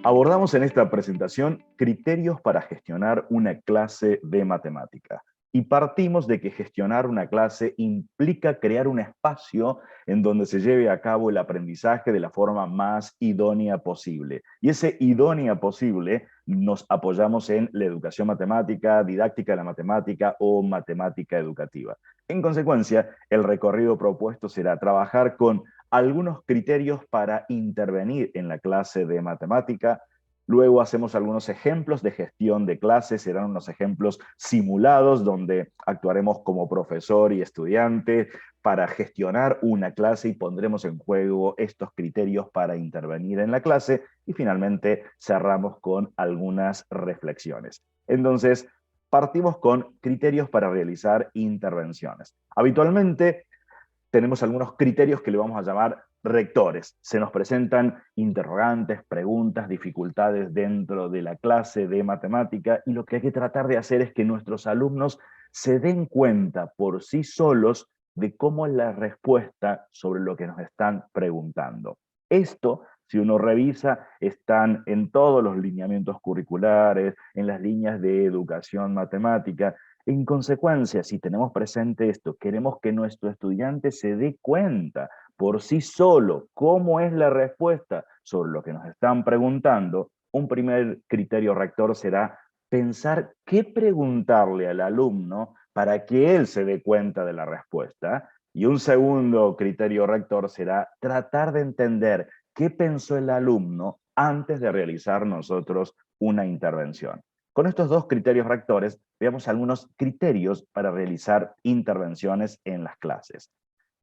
Abordamos en esta presentación criterios para gestionar una clase de matemática. Y partimos de que gestionar una clase implica crear un espacio en donde se lleve a cabo el aprendizaje de la forma más idónea posible. Y ese idónea posible nos apoyamos en la educación matemática, didáctica de la matemática o matemática educativa. En consecuencia, el recorrido propuesto será trabajar con algunos criterios para intervenir en la clase de matemática. Luego hacemos algunos ejemplos de gestión de clases, serán unos ejemplos simulados donde actuaremos como profesor y estudiante para gestionar una clase y pondremos en juego estos criterios para intervenir en la clase y finalmente cerramos con algunas reflexiones. Entonces, partimos con criterios para realizar intervenciones. Habitualmente tenemos algunos criterios que le vamos a llamar rectores. Se nos presentan interrogantes, preguntas, dificultades dentro de la clase de matemática y lo que hay que tratar de hacer es que nuestros alumnos se den cuenta por sí solos de cómo es la respuesta sobre lo que nos están preguntando. Esto, si uno revisa, están en todos los lineamientos curriculares, en las líneas de educación matemática. En consecuencia, si tenemos presente esto, queremos que nuestro estudiante se dé cuenta por sí solo cómo es la respuesta sobre lo que nos están preguntando. Un primer criterio rector será pensar qué preguntarle al alumno para que él se dé cuenta de la respuesta. Y un segundo criterio rector será tratar de entender qué pensó el alumno antes de realizar nosotros una intervención. Con estos dos criterios rectores, veamos algunos criterios para realizar intervenciones en las clases.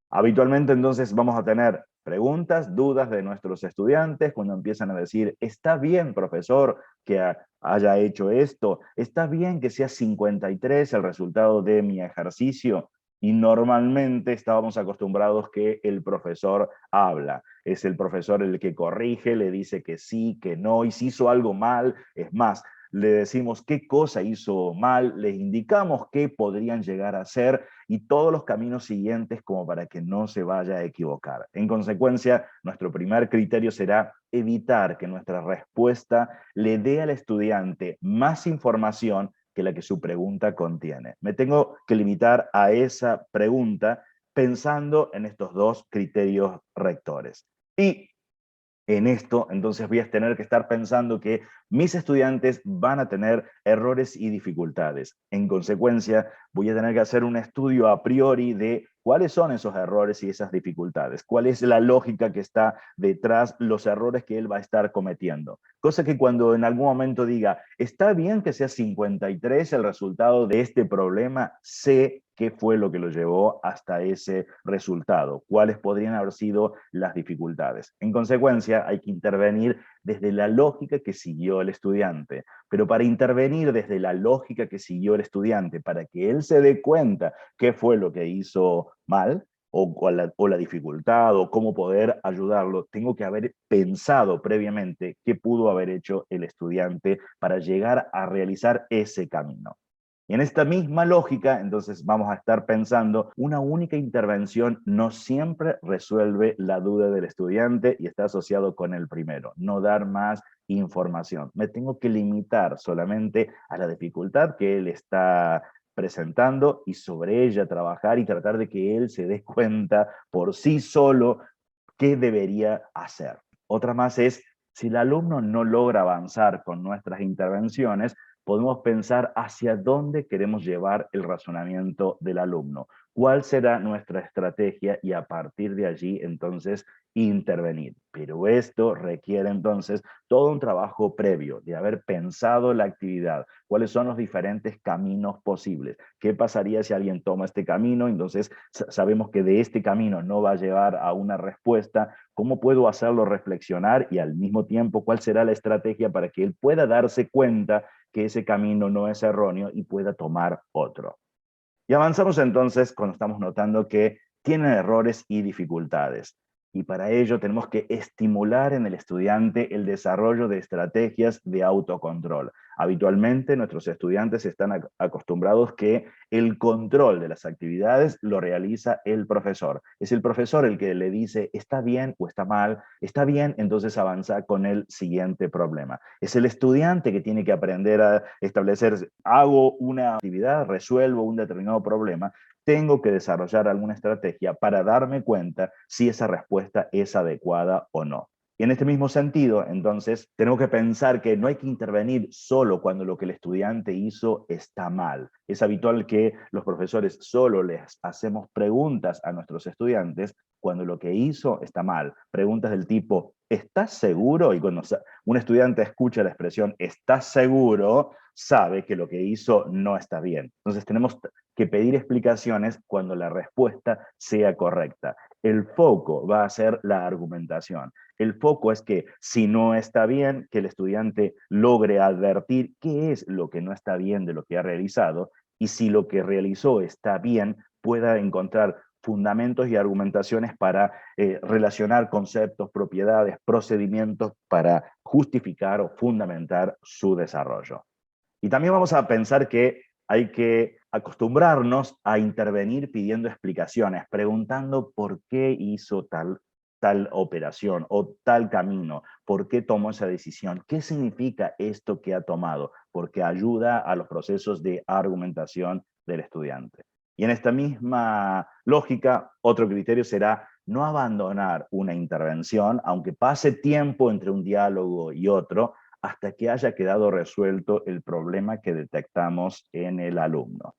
Habitualmente entonces vamos a tener preguntas, dudas de nuestros estudiantes cuando empiezan a decir, está bien, profesor, que haya hecho esto, está bien que sea 53 el resultado de mi ejercicio, y normalmente estábamos acostumbrados que el profesor habla, es el profesor el que corrige, le dice que sí, que no, y si hizo algo mal, es más, le decimos qué cosa hizo mal, les indicamos qué podrían llegar a hacer y todos los caminos siguientes como para que no se vaya a equivocar. En consecuencia, nuestro primer criterio será evitar que nuestra respuesta le dé al estudiante más información que la que su pregunta contiene. Me tengo que limitar a esa pregunta pensando en estos dos criterios rectores. Y en esto, entonces voy a tener que estar pensando que mis estudiantes van a tener errores y dificultades. En consecuencia, voy a tener que hacer un estudio a priori de cuáles son esos errores y esas dificultades, cuál es la lógica que está detrás los errores que él va a estar cometiendo. Cosa que cuando en algún momento diga, está bien que sea 53 el resultado de este problema, sé qué fue lo que lo llevó hasta ese resultado, cuáles podrían haber sido las dificultades. En consecuencia, hay que intervenir desde la lógica que siguió el estudiante. Pero para intervenir desde la lógica que siguió el estudiante, para que él se dé cuenta qué fue lo que hizo mal, o la dificultad, o cómo poder ayudarlo, tengo que haber pensado previamente qué pudo haber hecho el estudiante para llegar a realizar ese camino. Y en esta misma lógica, entonces vamos a estar pensando, una única intervención no siempre resuelve la duda del estudiante y está asociado con el primero, no dar más información. Me tengo que limitar solamente a la dificultad que él está presentando y sobre ella trabajar y tratar de que él se dé cuenta por sí solo qué debería hacer. Otra más es, si el alumno no logra avanzar con nuestras intervenciones, podemos pensar hacia dónde queremos llevar el razonamiento del alumno, cuál será nuestra estrategia y a partir de allí entonces intervenir. Pero esto requiere entonces todo un trabajo previo de haber pensado la actividad, cuáles son los diferentes caminos posibles, qué pasaría si alguien toma este camino, entonces sabemos que de este camino no va a llevar a una respuesta, cómo puedo hacerlo reflexionar y al mismo tiempo cuál será la estrategia para que él pueda darse cuenta que ese camino no es erróneo y pueda tomar otro. Y avanzamos entonces cuando estamos notando que tienen errores y dificultades. Y para ello tenemos que estimular en el estudiante el desarrollo de estrategias de autocontrol. Habitualmente nuestros estudiantes están acostumbrados que el control de las actividades lo realiza el profesor. Es el profesor el que le dice está bien o está mal, está bien, entonces avanza con el siguiente problema. Es el estudiante que tiene que aprender a establecer, hago una actividad, resuelvo un determinado problema, tengo que desarrollar alguna estrategia para darme cuenta si esa respuesta es adecuada o no. Y en este mismo sentido, entonces, tenemos que pensar que no hay que intervenir solo cuando lo que el estudiante hizo está mal. Es habitual que los profesores solo les hacemos preguntas a nuestros estudiantes cuando lo que hizo está mal. Preguntas del tipo, ¿estás seguro? Y cuando un estudiante escucha la expresión ¿estás seguro?, sabe que lo que hizo no está bien. Entonces tenemos que pedir explicaciones cuando la respuesta sea correcta. El foco va a ser la argumentación. El foco es que si no está bien, que el estudiante logre advertir qué es lo que no está bien de lo que ha realizado, y si lo que realizó está bien, pueda encontrar fundamentos y argumentaciones para relacionar conceptos, propiedades, procedimientos para justificar o fundamentar su desarrollo. Y también vamos a pensar que hay que acostumbrarnos a intervenir pidiendo explicaciones, preguntando por qué hizo tal operación o tal camino, por qué tomó esa decisión, qué significa esto que ha tomado, porque ayuda a los procesos de argumentación del estudiante. Y en esta misma lógica, otro criterio será no abandonar una intervención, aunque pase tiempo entre un diálogo y otro, hasta que haya quedado resuelto el problema que detectamos en el alumno.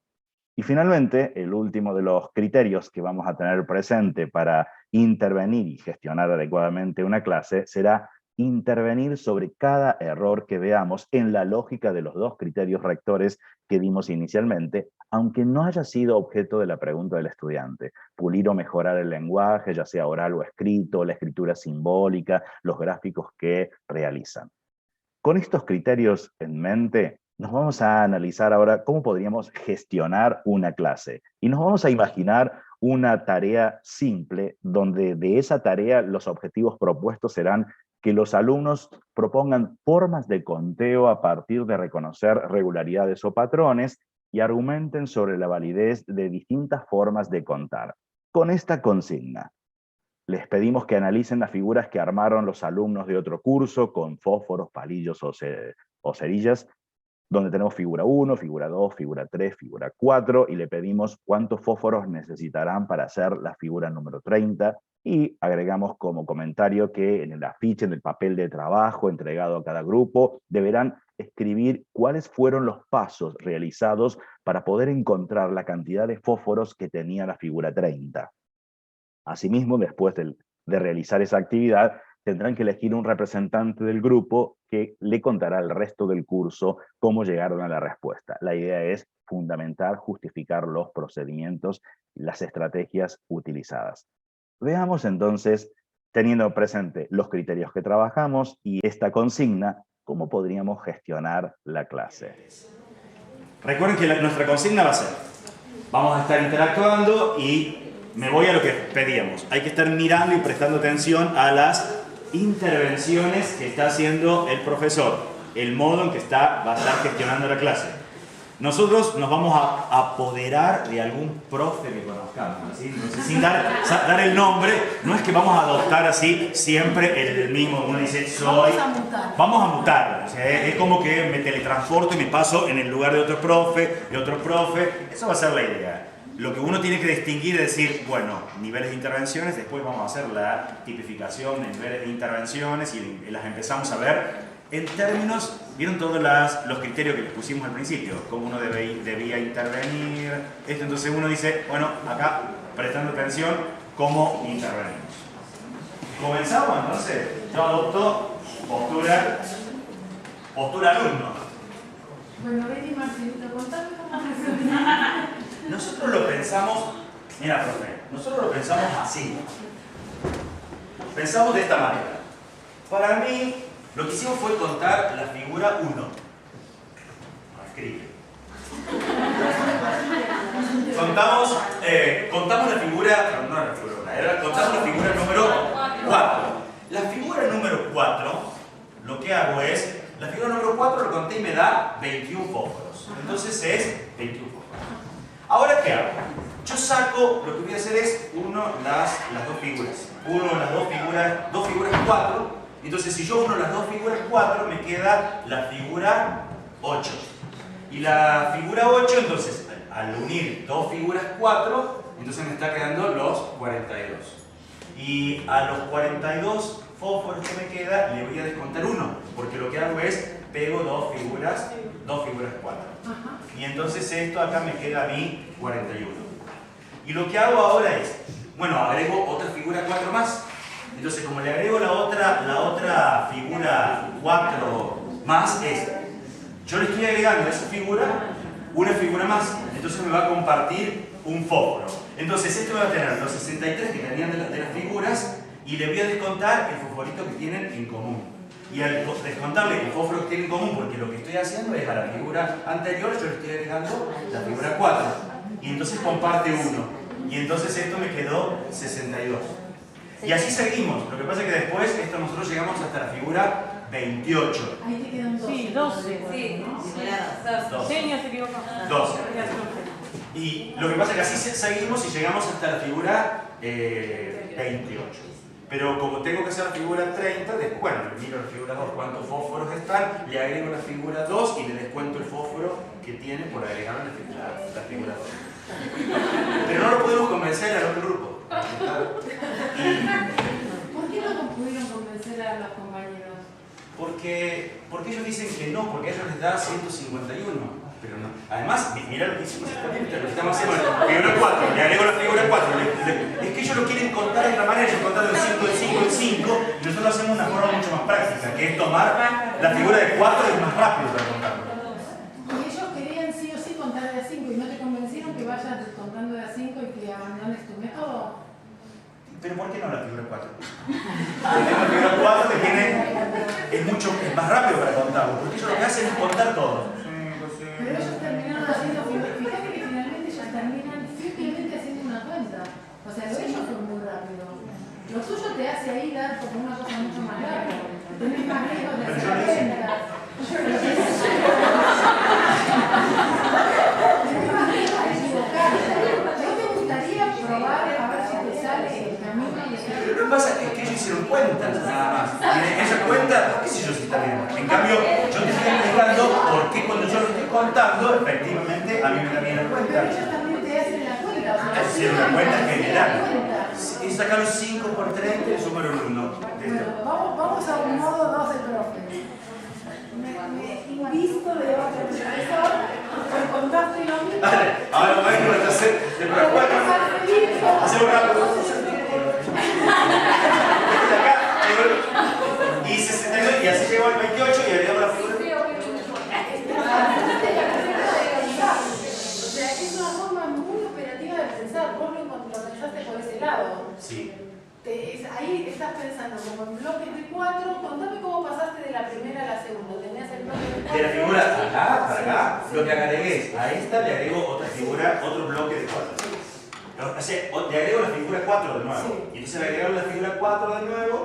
Y finalmente, el último de los criterios que vamos a tener presente para intervenir y gestionar adecuadamente una clase será intervenir sobre cada error que veamos en la lógica de los dos criterios rectores que dimos inicialmente, aunque no haya sido objeto de la pregunta del estudiante. Pulir o mejorar el lenguaje, ya sea oral o escrito, la escritura simbólica, los gráficos que realizan. Con estos criterios en mente, nos vamos a analizar ahora cómo podríamos gestionar una clase. Y nos vamos a imaginar una tarea simple, donde de esa tarea los objetivos propuestos serán que los alumnos propongan formas de conteo a partir de reconocer regularidades o patrones y argumenten sobre la validez de distintas formas de contar. Con esta consigna: les pedimos que analicen las figuras que armaron los alumnos de otro curso con fósforos, palillos o cerillas, donde tenemos figura 1, figura 2, figura 3, figura 4, y le pedimos cuántos fósforos necesitarán para hacer la figura número 30, y agregamos como comentario que en el afiche, en el papel de trabajo entregado a cada grupo, deberán escribir cuáles fueron los pasos realizados para poder encontrar la cantidad de fósforos que tenía la figura 30. Asimismo, después de realizar esa actividad, tendrán que elegir un representante del grupo que le contará al resto del curso cómo llegaron a la respuesta. La idea es fundamentar, justificar los procedimientos, las estrategias utilizadas. Veamos entonces, teniendo presente los criterios que trabajamos y esta consigna, cómo podríamos gestionar la clase. Recuerden que nuestra consigna va a ser, vamos a estar interactuando y me voy a lo que pedíamos. Hay que estar mirando y prestando atención a las intervenciones que está haciendo el profesor, el modo en que va a estar gestionando la clase. Nosotros nos vamos a apoderar de algún profe que conozcamos, ¿sí? Sin dar el nombre. No es que vamos a adoptar así siempre el mismo. Uno dice, soy... Vamos a mutar. O sea, es como que me teletransporto y me paso en el lugar de otro profe, Eso va a ser la idea. Lo que uno tiene que distinguir es decir, bueno, niveles de intervenciones, después vamos a hacer la tipificación de niveles de intervenciones y las empezamos a ver en términos, vieron todos los criterios que les pusimos al principio, cómo uno debía intervenir, entonces uno dice, bueno, acá prestando atención, cómo intervenimos. Comenzamos entonces, yo adopto postura alumno. Bueno, Betty Marcelito, contame cómo funciona. Nosotros lo pensamos, mira profe, nosotros lo pensamos así. Pensamos de esta manera. Para mí, lo que hicimos fue contar la figura 1. Escribe. Contamos la figura, no la figura, contamos la figura número que hago es, la figura número 4 lo conté y me da 21 fósforos. Entonces es 21 fósforos. Ahora, ¿qué hago? Yo saco, lo que voy a hacer es, las dos figuras. Dos figuras 4. Entonces, si yo uno las dos figuras 4, me queda la figura 8. Y la figura 8, entonces, al unir dos figuras 4, entonces me está quedando los 42. Y a los 42 fósforos que me queda, le voy a descontar 1, porque lo que hago es, pego dos figuras 4. Y entonces esto acá me queda a mí 41. Y lo que hago ahora es, bueno, agrego otra figura 4 más. Entonces, como le agrego la otra figura 4 más, yo le estoy agregando a esa figura una figura más. Entonces me va a compartir un fósforo. Entonces esto va a tener los 63 que tenían de las figuras y le voy a descontar el fosforito que tienen en común. Y al descontarle el fósforo que tienen en común, porque lo que estoy haciendo es a la figura anterior, yo le estoy agregando la figura 4. Y entonces comparte 1. Y entonces esto me quedó 62. Y así seguimos. Lo que pasa es que después esto nosotros llegamos hasta la figura 28. Ahí te quedan 12. Sí, 12. Sí, ¿no? 12. Genia se equivocó. 12. Y lo que pasa es que así seguimos y llegamos hasta la figura 28. Pero como tengo que hacer la figura 30, después, bueno, le miro la figura 2 cuántos fósforos están, le agrego la figura 2 y le descuento el fósforo que tiene por agregar la figura 2. Pero no lo podemos convencer al otro grupo. ¿Por qué no pudieron convencer a los compañeros? Porque ellos dicen que no, porque a ellos les da 151. Pero no. Además, mira lo que hicimos exactamente, lo que estamos haciendo, figura 4, le agrego la figura 4. Es que ellos lo quieren contar de otra manera, ellos contar el 5, el 5, el 5, y nosotros lo hacemos de una forma mucho más práctica, que es tomar la figura de 4 y es más rápido para contarlo. Y ellos querían sí o sí contar de a 5 y no te convencieron que vayas contando de a 5 y que abandones tu método. Pero ¿por qué no la figura 4? La figura 4 que tiene, es más rápido para contarlo, porque ellos lo que hacen es contar todo. Pero ellos terminaron haciendo, fíjate que finalmente ellos terminan simplemente haciendo una cuenta. O sea, lo ellos fue muy rápido. Lo tuyo te hace ahí dar como una cosa mucho más larga. Tenés más riesgo de hacer cuentas. Tenés más riesgo de equivocarte. ¿No te gustaría probar a ver si te sale el camino de Pero lo que pasa es que ellos hicieron cuentas nada más. Y esa cuenta, qué sé yo si está bien. En cambio, yo te estoy explicando por qué cuando yo lo estoy contando, efectivamente, a mí me da bien la cuenta. Pero ellos también te hacen la cuenta. O sea, Hicieron una cuenta general. Y sacaron 5 por 30 y sumaron 1. Bueno, vamos a un modo 2 de profe. Me invisto de otro profesor, me contaste lo mismo. Dale, ahora vamos a ver qué hacer de prueba 4. Hacemos rápido. Y 62, y así llegó al 28 y agregamos la figura. O sea, es una forma muy operativa de pensar. Vos lo pensaste por ese lado. Sí. Ahí estás pensando como en bloques de 4. Contame cómo pasaste de la primera a la segunda. Tenías el bloque de 4. De la figura acá para acá, lo que agregué es, a esta le agrego otra figura, otro bloque de 4. O sea, le agrego la figura 4 de nuevo. Sí. Y entonces le agrego la figura 4 de nuevo,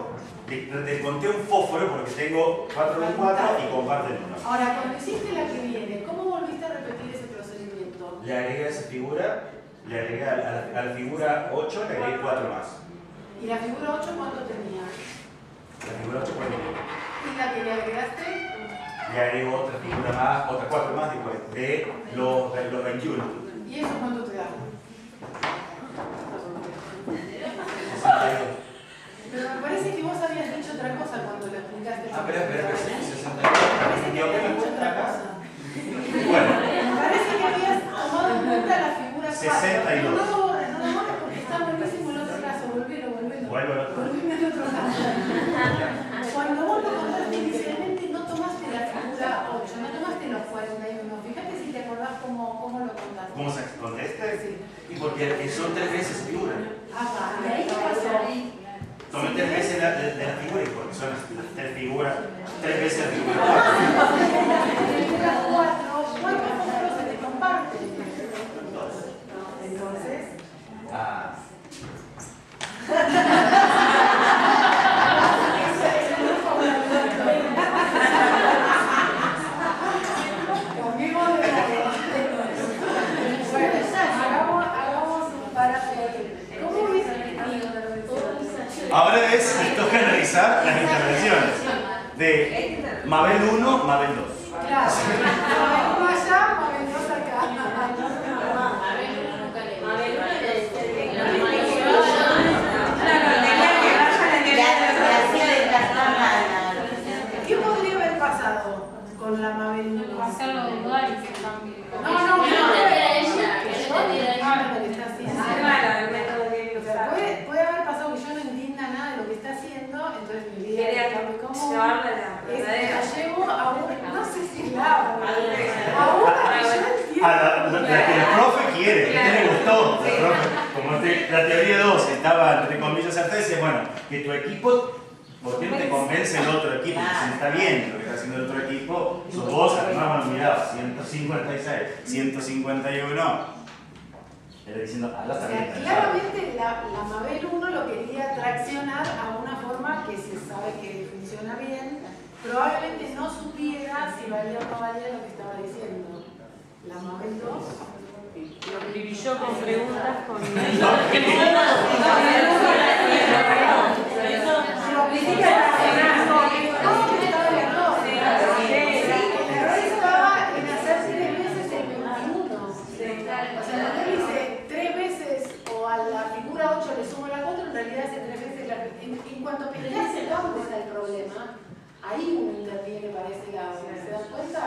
desconté un fósforo porque tengo 4 de 4 y comparten 1. Ahora, cuando hiciste la que viene, ¿cómo volviste a repetir ese procedimiento? Le agregué a esa figura, le agregué a la figura 8, le agregué 4 más. ¿Y la figura 8 cuánto tenía? La figura 8 cuánto tiene. ¿Y la que le agregaste? Le agrego otra figura más, otra 4 más de los 21. ¿Y eso cuánto te da? 62. Pero me parece que vos habías dicho otra cosa cuando lo explicaste. Espera, 62. Me parece que habías dicho otra cosa. Bueno. Me parece que habías tomado en cuenta la figura 4. 62. No lo borres porque está buenísimo el otro caso. Volvelo. Vuelvo al otro. Volveme al otro caso. Cuando vos lo contaste inicialmente no tomaste la figura 8, no tomaste los 41. Fíjate si te acordás cómo lo contaste. ¿Cómo se contesta? Sí. Y porque son 3 veces figura. Ah, ¿y ahí qué pasó? Tomé 3 veces de la figura y porque son las 3 figuras, 3 veces la figura. ¿Cuántos fósforos se te comparten? Entonces. Ah. Ahora me toca analizar las intervenciones de Mabel 1, Mabel 2. Claro. Mabel 1 allá, Mabel 2 acá. ¿Qué podría haber pasado con la Mabel 1? Hacerlo dudar y que cambie. No, puede haber pasado que yo no entienda nada de lo que está haciendo, entonces mi vida como la llevo a no sé si es la a una que yo entiendo. A la que el profe quiere, que le gustó. El profe, como la teoría 2 estaba entre comillas certeza, dice, bueno, que tu equipo, ¿por qué no te convence el otro equipo? Si está bien lo que está haciendo el otro equipo, sus voz, además, bueno, mirá, 156, 151. Era diciendo, está bien. Claramente la Mabel 1 lo quería traccionar a una forma que se sabe que funciona bien. Probablemente no supiera si valía o no valía lo que estaba diciendo. La Mabel 2 Lo escribí yo con preguntas con... En cuanto peleas dónde está el problema, ahí uno interviene, parece, ¿se dan cuenta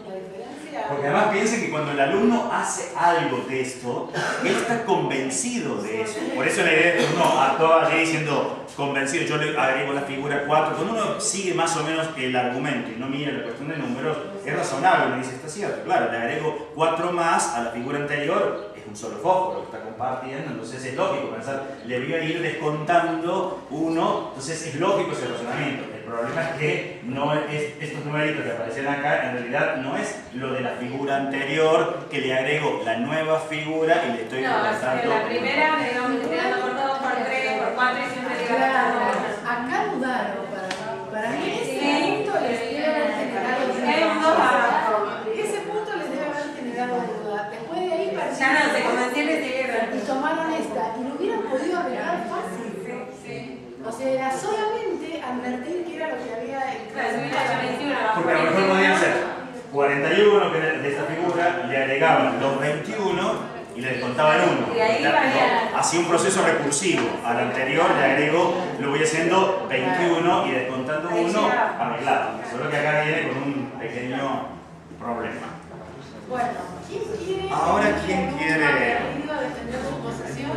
la diferencia? Porque además piensen que cuando el alumno hace algo de esto, él está convencido de eso. Por eso la idea es que uno actúa allí diciendo convencido, yo le agrego la figura 4. Cuando uno sigue más o menos el argumento y no mira la cuestión de números, es razonable, uno dice, está cierto, claro, le agrego 4 más a la figura anterior, es un solo fósforo que está compartiendo, entonces es lógico pensar, le voy a ir descontando 1, entonces es lógico ese razonamiento. El problema es que no es, estos numeritos que aparecen acá, en realidad no es lo de la figura anterior, que le agrego la nueva figura y le estoy descontando. La primera le vamos multiplicando por 2, por 3, por 4 y siempre le acá dudaron para mí ese punto les debe haber generado ese punto les debe haber generado duda. Después de ahí ya no se convencieron y tomaron esta y lo hubieran podido arreglar fácil. O sea, era solamente advertir que era lo que había porque a lo mejor podían ser 41 que de esta figura, le agregaban los 21 y le descontaban 1. Hacía un proceso recursivo. Al anterior le agrego, lo voy haciendo 21 y descontando 1, arreglado. Solo que acá viene con un pequeño problema. Bueno, ¿quién quiere? Ahora, ¿quién quiere? Defender su posición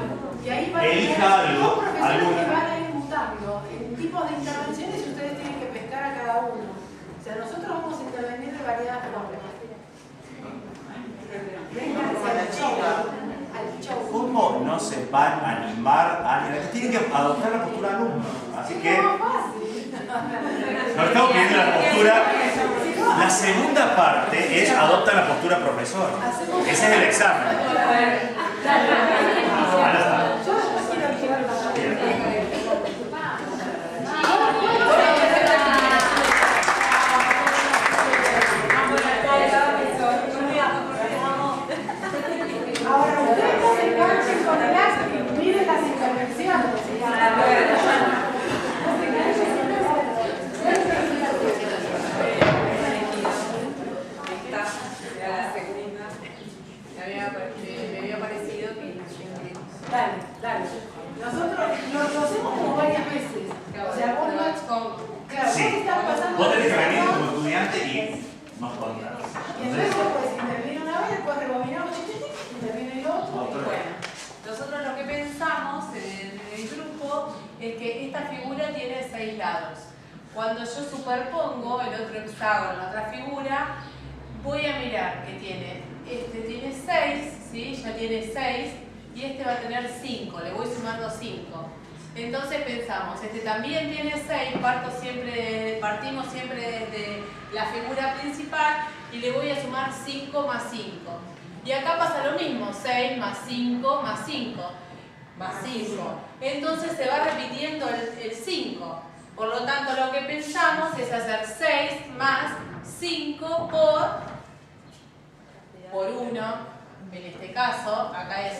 y ahí van Elija a algo. los profesores que van a ir mutando en tipos de intervenciones y ustedes tienen que pescar a cada uno. O sea, nosotros vamos a intervenir de variadas formas. ¿Cómo no se van a animar a alguien? Tienen que adoptar la postura alumno. Así que nos estamos pidiendo la postura. La segunda parte es adopta la postura profesor. Ese es el examen. Ahora está. Ahora ustedes no se enganchen con el ácido, miren las intervenciones. Me había parecido que... Dale. Nosotros lo hacemos como varias veces. O sea, vos no... Claro, Sí. Vos tenés que venir como estudiante y nos contás. Y entonces pues interviene una vez, después rebobinamos, interviene el otro. Bueno, nosotros lo que pensamos en el grupo es que esta figura tiene 6 lados. Cuando yo superpongo el otro hexágono en la otra figura, voy a mirar que este tiene 6, ¿sí? Ya tiene 6, y este va a tener 5, le voy sumando 5. Entonces pensamos, este también tiene 6, partimos siempre desde la figura principal y le voy a sumar 5 más 5. Y acá pasa lo mismo, 6 más 5 más 5 más 5. Entonces se va repitiendo el 5. Por lo tanto, lo que pensamos es hacer 6 más 5 por 1. En este caso, acá es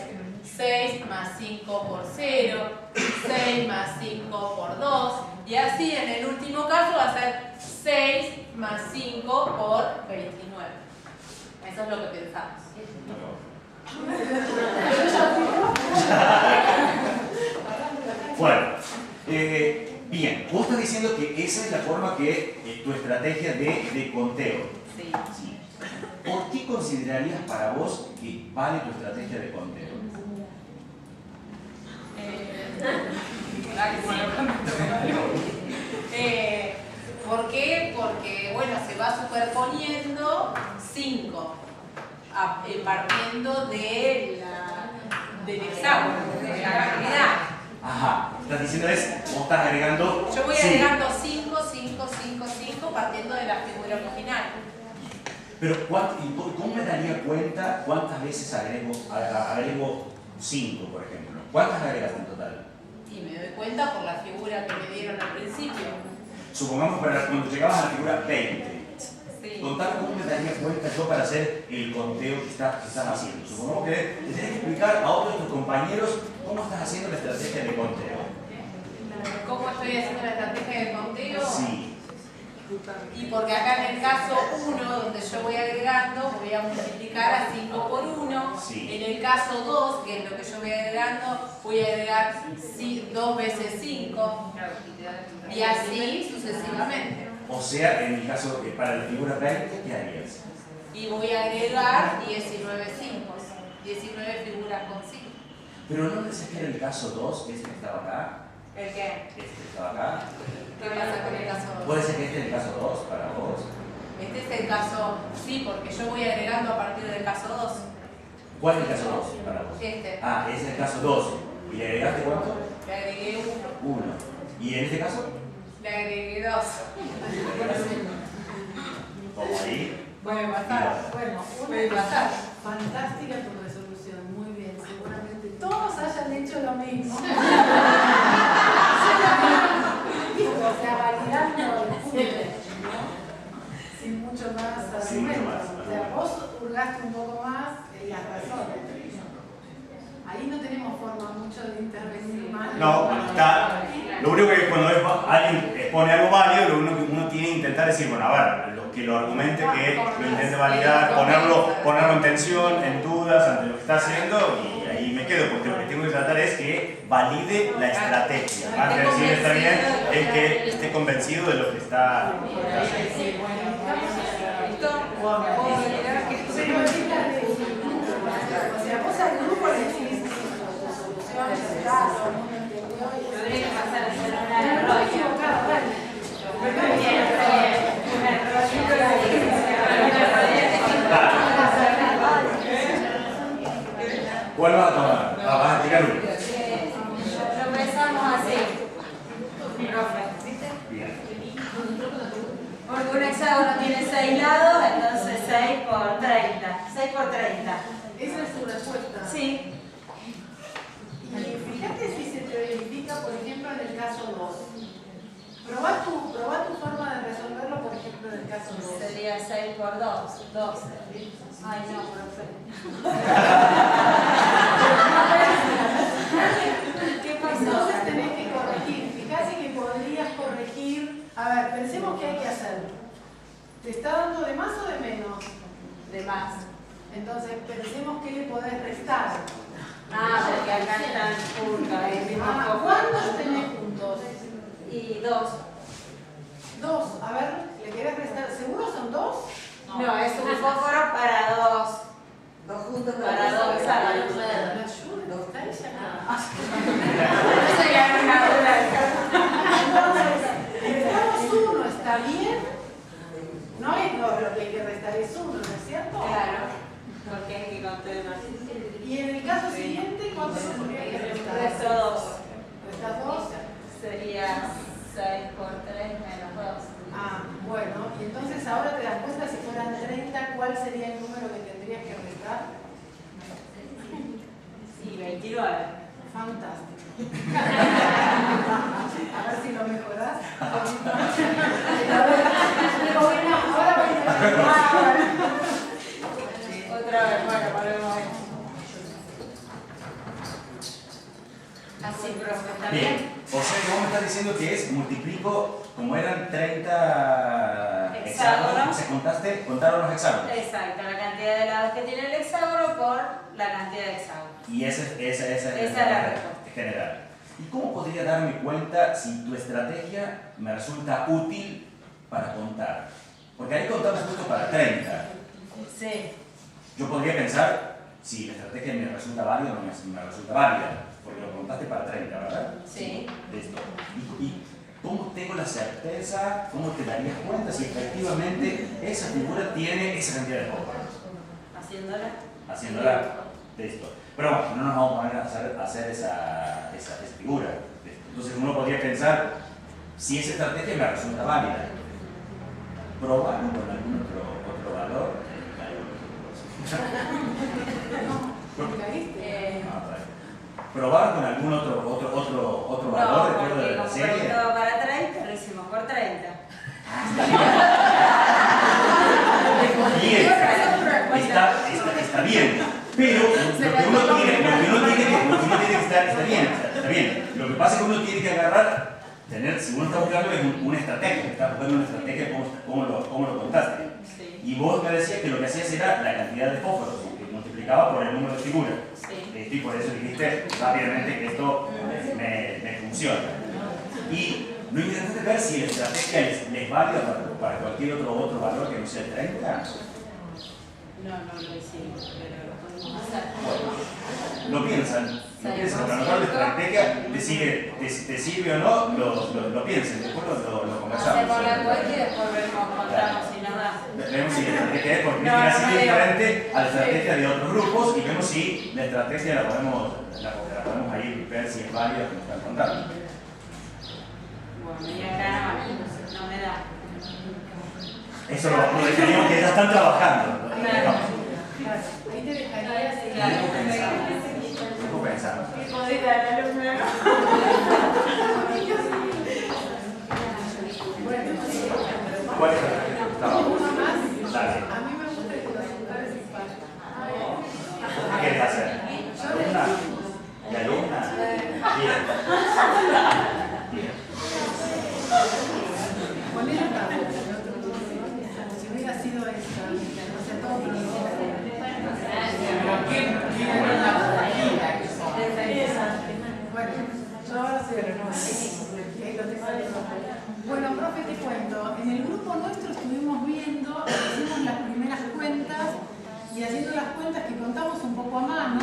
6 más 5 por 0, 6 más 5 por 2, y así en el último caso va a ser 6 más 5 por 29. Eso es lo que pensamos. Bueno, bien, vos estás diciendo que esa es la forma que tu estrategia de conteo. Sí. Sí. ¿Por qué considerarías para vos que vale tu estrategia de conteo? ¿Por qué? Porque, bueno, se va superponiendo 5, partiendo del hexágono, de la cantidad. Ajá, estás diciendo vos estás agregando. Yo voy agregando 5, 5, 5, 5, partiendo de la figura original. Pero ¿cómo me daría cuenta cuántas veces agrego 5, por ejemplo? ¿Cuántas agregas en total? Y me doy cuenta por la figura que me dieron al principio. Supongamos cuando llegabas a la figura 20. Sí. Contame cómo me daría cuenta yo para hacer el conteo que estás haciendo. Supongamos que le tenés que explicar a otros de tus compañeros cómo estás haciendo la estrategia de conteo. ¿Cómo estoy haciendo la estrategia de conteo? Sí. Y porque acá en el caso 1, donde yo voy agregando, voy a multiplicar a 5 por 1. Sí. En el caso 2, que es lo que yo voy agregando, voy a agregar 2 veces 5. Y así sucesivamente. O sea, en el caso que para la figura 20, ¿qué harías? Y voy a agregar 19 5. 19 figuras con 5. Pero no pensás que era el caso 2, este que estaba acá. ¿El qué? Este que estaba acá. ¿Qué pasa con el caso 2? ¿Puede ser que este es el caso 2 para vos? Este es el caso, sí, porque yo voy agregando a partir del caso 2. ¿Cuál es el caso 2 para vos? Este. Ah, ese es el caso 2. ¿Y le agregaste cuánto? Le agregué 1. 1. ¿Y en este caso? Le agregué 2. ¿Cómo ahí? Puede pasar. Bueno, Puede pasar. fantástica tu resolución, muy bien. Seguramente todos hayan hecho lo mismo. O sea, validando el punto, ¿no? Sin mucho más Sin mucho argumento. más, O sea, vos hurgaste un poco más en las razones. Ahí no tenemos forma mucho de intervenir más. No, está. Lo único que cuando alguien expone algo válido, lo único que uno tiene que intentar decir, bueno, a ver, que lo argumente, que lo intente validar, ponerlo en tensión, en dudas ante lo que está haciendo, y ahí me quedo, porque lo que tengo que tratar es que valide la estrategia. Más que decir está bien, es que esté convencido de lo que está haciendo. O sea, vos al grupo le decís soluciones, todo el mundo entendió y Tendría que pasar a hacer una está equivocado, dale. ¿Cuál vas a tomar? Vas a explicar uno. Lo pensamos así. Bien. Porque un hexágono tiene 6 lados, entonces 6 por 30. 6 por 30. Esa es tu respuesta. Sí. Y fíjate si se te verifica, por ejemplo, en el caso 2. Probá tu forma de resolverlo, por ejemplo, en el caso 2. Sería 6 por 2. 12. Ay, no, profe. ¿Qué pasó? Entonces tenés que corregir. Fíjate que podrías corregir. A ver, pensemos qué hay que hacer. ¿Te está dando de más o de menos? De más. Entonces pensemos qué le podés restar. Ah, porque acá están juntos. ¿Cuántos tenés juntos? Y 2. 2. A ver, ¿le querés restar? ¿Seguro son 2? No, es un fósforo para 2. 2 juntos para 2 hexágonos. ¿Me ayuda? ¿Estáis acá? Eso ya era una duda. Entonces, estamos 1, ¿está bien? No es 2, lo que hay que restar es 1, ¿no es cierto? Claro, porque hay que contar más. Y en el caso siguiente, ¿cuánto se tendría que restar? Resto 2. ¿Restas 2? Sería 6 por 3 menos 2. Ah, bueno, y entonces ahora te das cuenta si fueran 30, ¿cuál sería el número que tendrías que restar? Sí, 29. Fantástico. A ver si lo mejorás. Ahora voy a Otra vez, bueno, volvemos ahí. sea que vos me estás diciendo que es multiplico, como eran 30 hexágonos, contaron los hexágonos. Exacto, la cantidad de lados que tiene el hexágono por la cantidad de hexágonos. Y esa es la respuesta general. ¿Y cómo podría darme cuenta si tu estrategia me resulta útil para contar? Porque ahí contamos justo para 30. Sí. Yo podría pensar si la estrategia me resulta válida o no me resulta válida, porque lo contaste para 30, ¿verdad? Sí. Listo. ¿Y cómo tengo la certeza, cómo te darías cuenta si efectivamente esa figura tiene esa cantidad de fósforos? Haciéndola. Listo. Pero bueno, no nos vamos a poner a hacer esa figura. Entonces uno podría pensar si esa estrategia me resulta válida. Probarlo con algún otro valor. Probar con algún otro valor de acuerdo de la serie. No, porque como para 30, lo hicimos por 30. Bien, está bien. Pero lo que uno tiene que estar bien. Lo que pasa es que uno tiene que agarrar, si uno está buscando una estrategia, cómo lo contaste. Sí. Y vos me decías que lo que hacías era la cantidad de fósforos, que multiplicaba por el número de figuras. Sí. Y por eso dijiste rápidamente que esto me funciona. Y lo interesante es ver si la estrategia les vale para cualquier otro valor que no sea el 30. No lo hicimos, pero lo podemos hacer. Lo piensan, para anotar la estrategia, te sirve o no, lo piensen, después lo conversamos. Hacemos la cuenta y después vemos, contamos si nos da. Vemos si la estrategia es porque tiene así diferente a la estrategia de otros grupos y vemos si la estrategia la podemos ahí ver si es válida lo que nos están contando. Bueno, y acá no me da. Eso lo dejaríamos que ya están trabajando. Ahí te dejaría así. ¿Cómo pensar? ¿Qué podés dar al alumno? ¿Cuál es la Uno más. Dale. A mí me gusta que los autores se pasen. ¿Qué quieres hacer? ¿Alumna? ¿Y alumna? Bien. Poner acá. Si hubiera sido esta, o sea, todo bueno, yo ahora sí, pero no. Bueno, profe, te cuento. En el grupo nuestro estuvimos viendo, hicimos las primeras cuentas y haciendo las cuentas que contamos un poco a mano,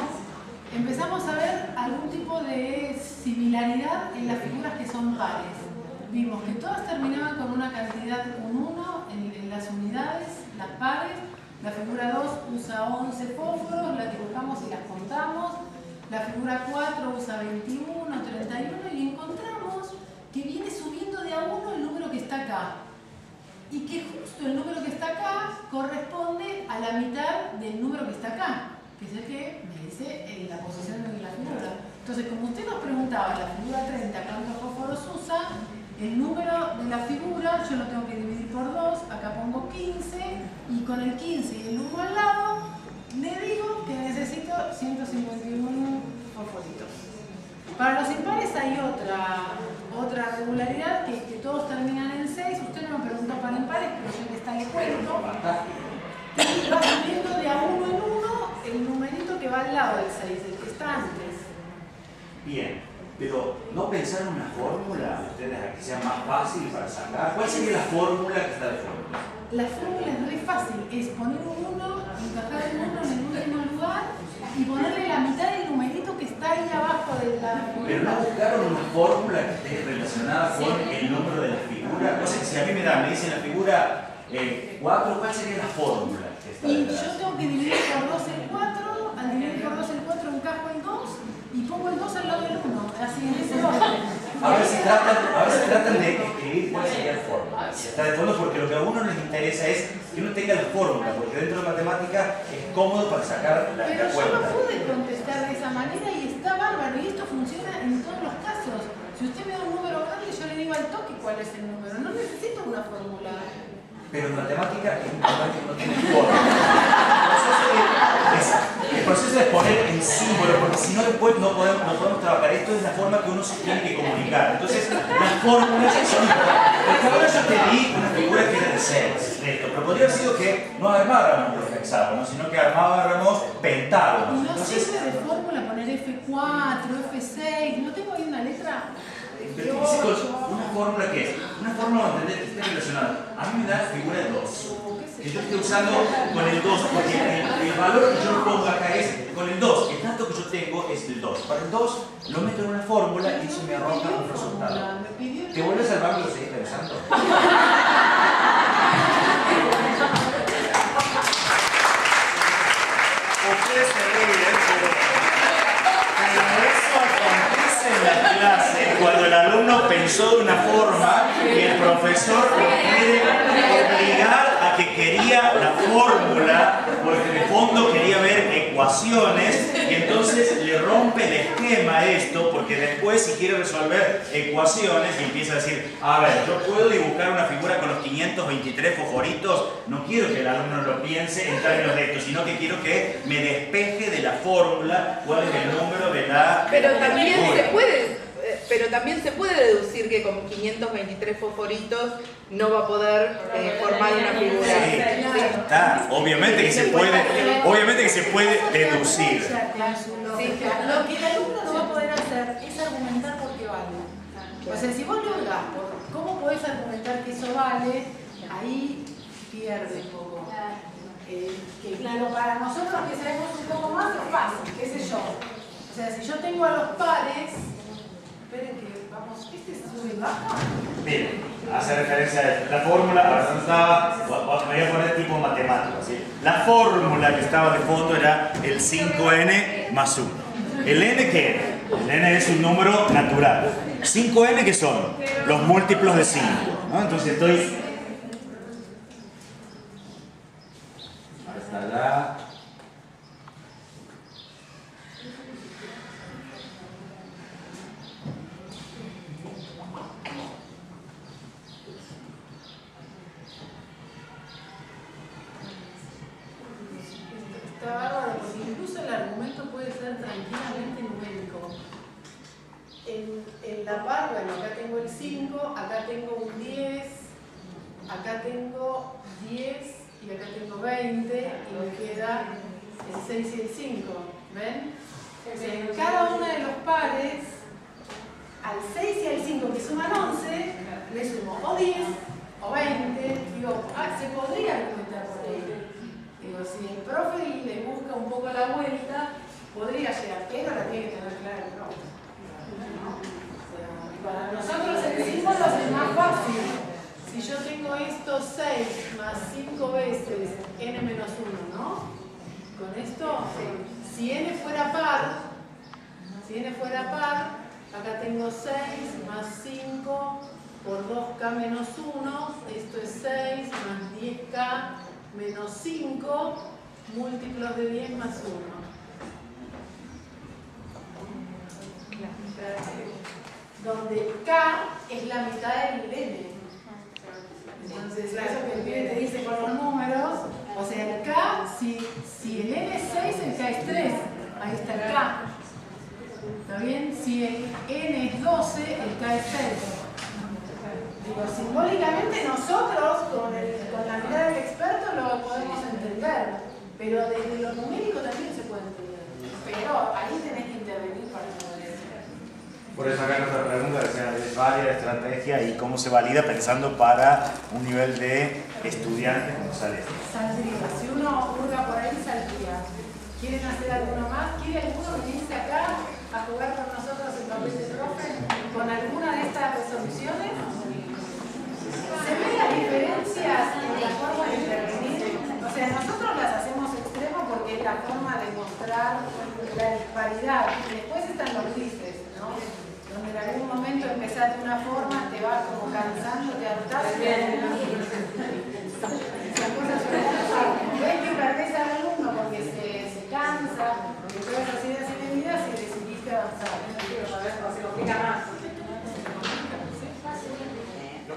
empezamos a ver algún tipo de similaridad en las figuras que son pares. Vimos que todas terminaban con una cantidad, un 1 en las unidades, las pares. La figura 2 usa 11 fósforos, la dibujamos y las contamos. La figura 4 usa 21, 31 y encontramos que viene subiendo de a 1 el número que está acá. Y que justo el número que está acá corresponde a la mitad del número que está acá, que es el que me dice la posición de la figura. Entonces, como usted nos preguntaba, la figura 30, ¿cuántos fósforos usa? El número de la figura yo lo tengo que dividir por 2, acá pongo 15 y con el 15 y el 1 al lado le digo que necesito 151 fosforitos. Para los impares hay otra regularidad que todos terminan en 6. Usted no me preguntó para impares, pero yo que está le cuento. Y va subiendo de a 1 en 1 el numerito que va al lado del 6, el que está antes. Bien. Pero ¿no pensaron una fórmula ustedes a que sea más fácil para sacar? ¿Cuál sería la fórmula que está de fórmula? La fórmula es muy fácil, es poner un 1, encajar el 1 en el último lugar y ponerle la mitad del numerito que está ahí abajo de la figura. Pero no buscaron una fórmula que esté relacionada con el número de la figura. O sea, que si a mí me dicen la figura 4, ¿cuál sería la fórmula que está Y detrás? yo tengo que dividir por 2 el 4, al dividir por 2 el 4 encajo el 2 y pongo el 2 al lado del 1, así en ese orden. A ver si tratan de escribir cuál sería la fórmula. Está de fondo porque lo que a uno les interesa es que uno tenga la fórmula, porque dentro de matemática es cómodo para sacar la Pero yo cuenta. no pude contestar de esa manera y está bárbaro, y esto funciona en todos los casos. Si usted me da un número grande, yo le digo al toque cuál es el número, no necesito una fórmula. Pero en matemática es importante que no tiene fórmula. El proceso es poner en símbolo, porque si no después no podemos trabajar. Esto es la forma que uno se tiene que comunicar. Entonces, las fórmulas son importantes. Porque ahora yo te di una figura que era de 6, pero podría haber sido que no armáramos los hexágonos, sino que armáramos pentágonos. Y no Entonces, sirve de fórmula poner F4, F6, no tengo ahí una letra. pero una fórmula que es, una fórmula donde esté relacionada. A mí me da figura de 2. Que yo estoy usando con el 2, porque el valor que yo pongo acá es con el 2. El dato que yo tengo es el 2. Para el 2 lo meto en una fórmula y eso me arroja un resultado. ¿Te vuelves al banco y lo seguís pensando? Ustedes se ríen, pero eso acontece en la clase cuando el alumno pensó de una forma y el profesor lo quiere obligar a que quería la fórmula, porque en el fondo quería ver ecuaciones, y entonces le rompe el esquema esto, porque después si quiere resolver ecuaciones y empieza a decir, a ver, yo puedo dibujar una figura con los 523 fosforitos, no quiero que el alumno lo piense en términos de esto, sino que quiero que me despeje de la fórmula cuál es el número de la Pero también se puede deducir que con 523 fosforitos no va a poder formar una figura. Sí, está. Obviamente que se puede deducir. Lo que el alumno no va a poder hacer es argumentar por qué vale. O sea, si vos le hablas por cómo podés argumentar que eso vale, ahí pierde un poco. Claro, para nosotros que sabemos un poco más es fácil, qué sé yo. O sea, si yo tengo a los pares, esperen que vamos, ¿este sube y baja? Miren, hace referencia a la fórmula, ahora no estaba, me voy a poner tipo matemático, ¿sí? La fórmula que estaba de fondo era el 5n más 1. ¿El n qué era? El n es un número natural. 5n ¿qué son? Los múltiplos de 5, ¿no? Entonces estoy... Hasta la... Está bárbaro, porque incluso el argumento puede ser tranquilamente numérico. En la par, bueno, acá tengo el 5, acá tengo un 10, acá tengo 10 y acá tengo 20 y me queda el 6 y el 5. ¿Ven? O sea, en cada uno de los pares, al 6 y al 5 que suman 11, le sumo o 10 o 20. Digo, se podría argumentar por ahí. Digo, si el profe le busca un poco la vuelta, podría llegar, pero la tiene que tener clara el profe. ¿No? O sea, para nosotros el símbolo es más fácil. Si yo tengo estos 6 más 5 veces n menos 1, ¿no? Con esto, si n fuera par, acá tengo 6 más 5 por 2k menos 1, esto es 6 más 10k menos 5 múltiplos de 10 más 1. Donde k es la mitad del n. Entonces, eso que el pibe te dice con los números, o sea, el k, si el n es 6, el k es 3. Ahí está el k. ¿Está bien? Si el n es 12, el k es 6. Digo, simbólicamente nosotros, con la mirada del experto, lo podemos entender, pero desde lo numérico también se puede entender. Pero ahí tenés que intervenir para poder entender. Por eso acá nuestra pregunta es válida la estrategia y cómo se valida pensando para un nivel de estudiantes como sale. Saldría, si uno hurga por ahí, saldría. ¿Quieren hacer alguno más? ¿Quiere alguno venirse acá a jugar con nosotros el papel de profe con alguna de estas resoluciones? ¿Se ven las diferencias en la forma de intervenir? O sea, nosotros las hacemos extremas porque es la forma de mostrar la disparidad. Después están los grises, ¿no? Donde en algún momento empezás de una forma, te vas como cansando, te adaptás. Esas cosas suelen pasar. Ves que perdés al alumno porque se cansa, porque todas esas ideas y medidas y decidiste avanzar. Se complica más.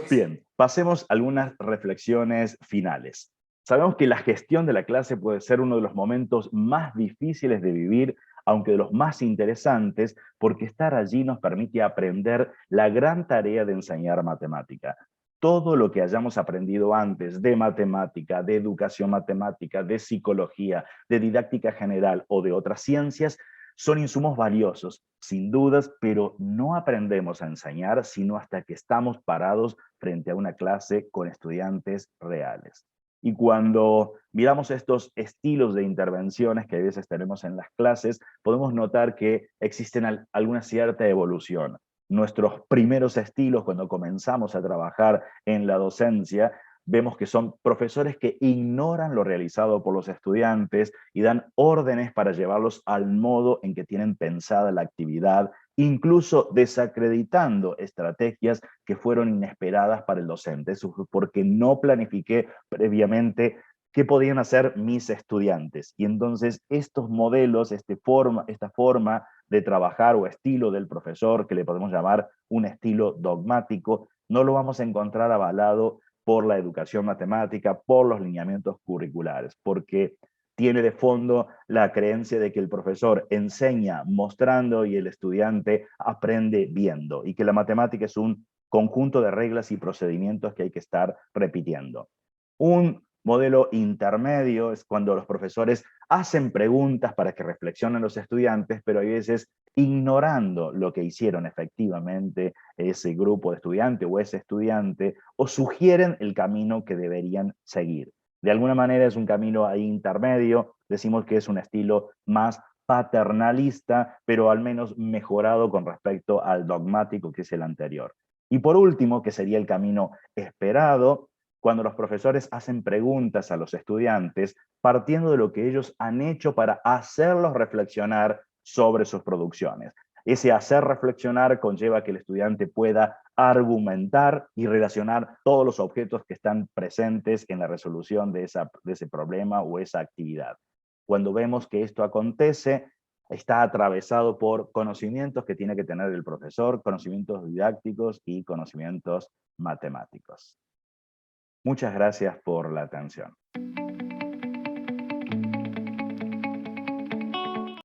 Bien, pasemos a algunas reflexiones finales. Sabemos que la gestión de la clase puede ser uno de los momentos más difíciles de vivir, aunque de los más interesantes, porque estar allí nos permite aprender la gran tarea de enseñar matemática. Todo lo que hayamos aprendido antes de matemática, de educación matemática, de psicología, de didáctica general o de otras ciencias, son insumos valiosos, sin dudas, pero no aprendemos a enseñar sino hasta que estamos parados frente a una clase con estudiantes reales. Y cuando miramos estos estilos de intervenciones que a veces tenemos en las clases, podemos notar que existen alguna cierta evolución. Nuestros primeros estilos, cuando comenzamos a trabajar en la docencia, vemos que son profesores que ignoran lo realizado por los estudiantes y dan órdenes para llevarlos al modo en que tienen pensada la actividad, incluso desacreditando estrategias que fueron inesperadas para el docente. Eso fue porque no planifiqué previamente qué podían hacer mis estudiantes. Y entonces estos modelos, esta forma de trabajar o estilo del profesor, que le podemos llamar un estilo dogmático, no lo vamos a encontrar avalado por la educación matemática, por los lineamientos curriculares, porque tiene de fondo la creencia de que el profesor enseña mostrando y el estudiante aprende viendo, y que la matemática es un conjunto de reglas y procedimientos que hay que estar repitiendo. Un modelo intermedio es cuando los profesores hacen preguntas para que reflexionen los estudiantes, pero a veces ignorando lo que hicieron efectivamente ese grupo de estudiantes o ese estudiante, o sugieren el camino que deberían seguir. De alguna manera es un camino ahí intermedio, decimos que es un estilo más paternalista, pero al menos mejorado con respecto al dogmático que es el anterior. Y por último, que sería el camino esperado, cuando los profesores hacen preguntas a los estudiantes partiendo de lo que ellos han hecho para hacerlos reflexionar sobre sus producciones. Ese hacer reflexionar conlleva que el estudiante pueda argumentar y relacionar todos los objetos que están presentes en la resolución de ese problema o esa actividad. Cuando vemos que esto acontece, está atravesado por conocimientos que tiene que tener el profesor, conocimientos didácticos y conocimientos matemáticos. Muchas gracias por la atención.